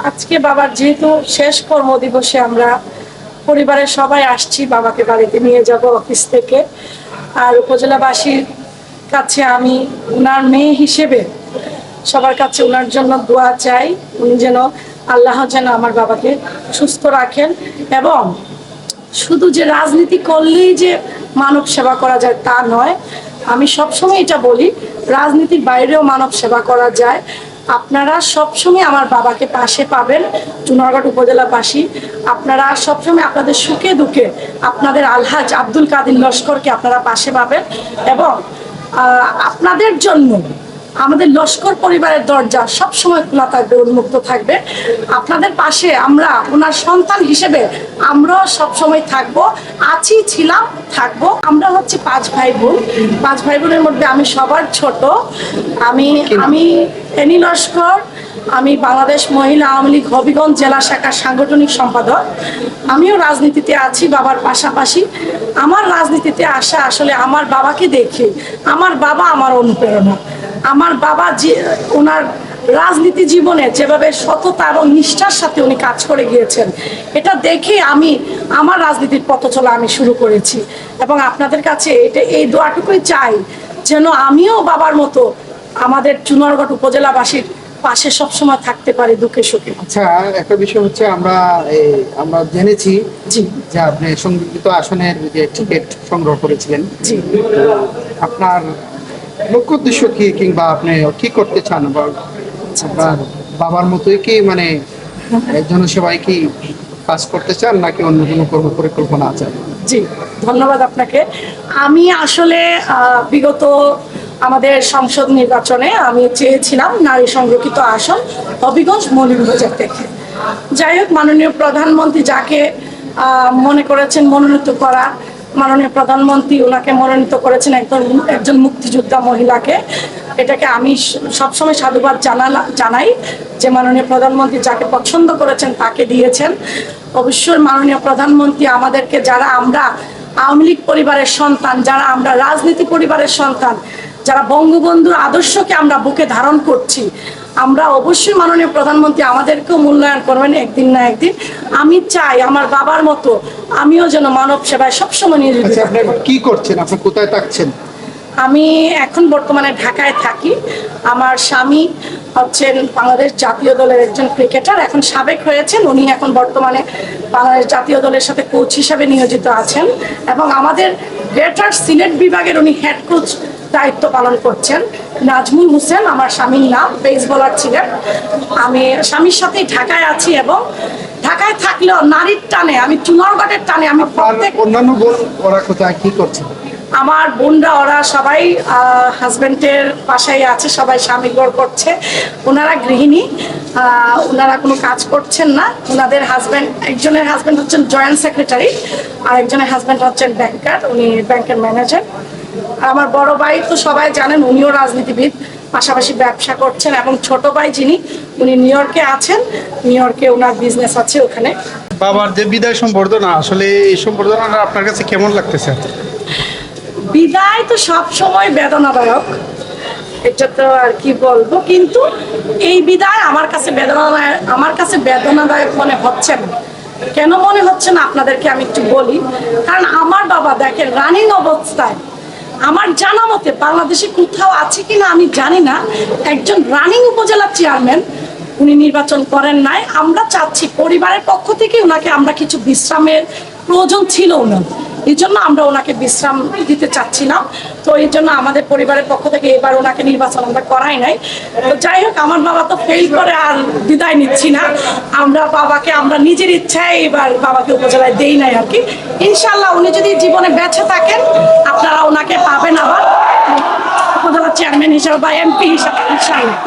আজকে বাবার যেহেতু শেষ কর্মদিবসে আমরা পরিবারের সবাই আসছি, বাবাকে বাড়িতে নিয়ে যাব অফিস থেকে। আর উপজেলাবাসীর কাছে আমি ওনার মেয়ে হিসেবে সবার কাছে ওনার জন্য দোয়া চাই। উনি যেন আল্লাহ যেন আমার বাবাকে সুস্থ রাখেন, এবং শুধু যে রাজনীতি করলেই যে মানব সেবা করা যায় তা নয়। আমি সবসময় এটা বলি, রাজনীতির বাইরেও মানব সেবা করা যায়। আপনারা সবসময় আমার বাবাকে পাশে পাবেন, চুনারগড় উপজেলাবাসী। আপনারা সবসময় আপনাদের সুখে দুঃখে আপনাদের আলহাজ আব্দুল কাদির লস্করকে আপনারা পাশে পাবেন, এবং আপনাদের জন্য আমাদের লস্কর পরিবারের দরজা সবসময় খোলা থাকবে, উন্মুক্ত থাকবে। আপনাদের পাশে আমরা ওনার সন্তান হিসেবে আমরাও সবসময় থাকবো, আছি, ছিলাম, থাকবো। আমরা হচ্ছে 5 ভাই বোন। 5 ভাই বোনের মধ্যে আমি সবার ছোট। আমি এনি লস্কর। আমি বাংলাদেশ মহিলা আওয়ামী লীগ হবিগঞ্জ জেলা শাখার সাংগঠনিক সম্পাদক। আমিও রাজনীতিতে আছি বাবার পাশাপাশি। আমার রাজনীতিতে আসা আসলে আমার বাবাকে দেখে। আমার বাবা আমার অনুপ্রেরণা। আমার বাবা যে ওনার রাজনীতি জীবনে যেভাবে সততা এবং নিষ্ঠার সাথে উনি কাজ করে গিয়েছেন, এটা দেখে আমি আমার রাজনীতির পথ চলা আমি শুরু করেছি। এবং আপনাদের কাছে এই দোয়াটুকুই চাই, যেন আমিও বাবার মতো আমাদের চুনারগড় উপজেলাবাসীর পাশে সবসময় থাকতে পারি, দুঃখে সুখে। আচ্ছা, একটা বিষয় হচ্ছে আমরা জেনেছি যে আপনি সংরক্ষিত আসনের যে টিকিট সংগ্রহ করেছিলেন। জি। আপনার লক্ষ্য উদ্দেশ্য কি, কিংবা আপনি কি করতে চান? আপনার বাবার মতোই কি মানে জনসেবায় কি কাজ করতে চান, নাকি অন্য কোনো কর্ম পরিকল্পনা আছে? জি, ধন্যবাদ আপনাকে। আমি আসলে বিগত আমাদের সংসদ নির্বাচনে আমি চেয়েছিলাম নারী সংরক্ষিত আসন হবিগঞ্জ মৌলভীবাজার থেকে। যাই হোক, মাননীয় প্রধানমন্ত্রী যাকে মনে করেছেন মনোনীত করা, মাননীয় প্রধানমন্ত্রী ওনাকে মনোনীত করেছেন একজন মুক্তিযোদ্ধা মহিলাকে। এটাকে আমি সবসময় সাধুবাদ জানাই যে মাননীয় প্রধানমন্ত্রী যাকে পছন্দ করেছেন তাকে দিয়েছেন। অবশ্যই মাননীয় প্রধানমন্ত্রী আমাদেরকে, যারা আমরা আওয়ামী লীগ পরিবারের সন্তান, যারা আমরা রাজনীতি পরিবারের সন্তান, যারা বঙ্গবন্ধুর আদর্শকে আমরা বুকে ধারণ করছি, আমরা অবশ্যই মাননীয় প্রধানমন্ত্রী আমাদেরকেও মূল্যায়ন করবেন একদিন না একদিন। আমি চাই আমার বাবার মতো আমিও যেন মানব সেবায় সবসময় নিয়োজিত। আচ্ছা, আপনি কি করছেন? আপনি কোথায় থাকছেন? আমি এখন বর্তমানে ঢাকায় থাকি। আমার স্বামী হচ্ছেন বাংলাদেশ জাতীয় দলের একজন ক্রিকেটার, এখন সাবেক হয়েছেন। উনি এখন বর্তমানে বাংলাদেশ জাতীয় দলের সাথে কোচ হিসাবে নিয়োজিত আছেন, এবং আমাদের গ্রেটার সিলেট বিভাগের উনি হেড কোচ দায়িত্ব পালন করছেন। নাজমুল হোসেন আমার স্বামীর নাম, পেস বোলার ছিলেন। আমি স্বামীর সাথেই ঢাকায় আছি, এবং ঢাকায় থাকলেও নারীর টানে, আমি চুনারগড়ের টানে আমি অন্যান্য বোন ওরা কোথায় কি করছে? আমার বোনরা ওরা সবাই হাজব্যান্ডের বাসায় আছে, সবাই স্বামী ঘর করছে। ওনারা গৃহিণী, ওনারা কোনো কাজ করছেন না। ওনাদের হাজব্যান্ড, একজনের হাজব্যান্ড হচ্ছেন জয়েন্ট সেক্রেটারি, আর একজনের হাজব্যান্ড হচ্ছেন ব্যাংকার, উনি ব্যাংকের ম্যানেজার। আমার বড় ভাই তো সবাই জানেন, উনিও রাজনীতিবিদ, পাশাপাশি ব্যবসা করছেন। এবং ছোট ভাই যিনি, উনি নিউ ইয়র্কে আছেন, নিউ ইয়র্কে ওনার বিজনেস আছে ওখানে। বাবার যে বিদায় সম্বর্ধনা, আসলে এই সম্বর্ধনাটা আপনার কাছে কেমন লাগতেছে? বিদায় তো সবসময় বেদনাদায়ক, এটা তো আর কি বলবো, কিন্তু এই বিদায় আমার কাছে বেদনাদায়ক মনে হচ্ছে না। কেন মনে হচ্ছে না আপনাদেরকে আমি একটু বলি। কারণ আমার বাবা দেখেন রানিং অবস্থায়, আমার জানা মতে বাংলাদেশে কোথাও আছে কিনা আমি জানি না, একজন রানিং উপজেলা চেয়ারম্যান উনি নির্বাচন করেন নাই। আমরা চাচ্ছি পরিবারের পক্ষ থেকে ওনাকে আমরা কিছু বিশ্রামের প্রয়োজন ছিল ওনার, এই জন্য আমরা ওনাকে বিশ্রাম দিতে চাচ্ছিলাম। তো এই জন্য আমাদের পরিবারের পক্ষ থেকে এবার ওনাকে নির্বাচন আমরা করাই নাই। তো যাই হোক, আমার বাবা তো ফেল করে আর বিদায় নিচ্ছি না। আমরা নিজের ইচ্ছায় এবার বাবাকে উপজেলায় দেই নাই আর কি। ইনশাল্লাহ উনি যদি জীবনে বেঁচে থাকেন, আপনারা ওনাকে পাবেন আবার উপজেলা চেয়ারম্যান হিসাবে বা এমপি হিসাবে, ইনশাল্লাহ।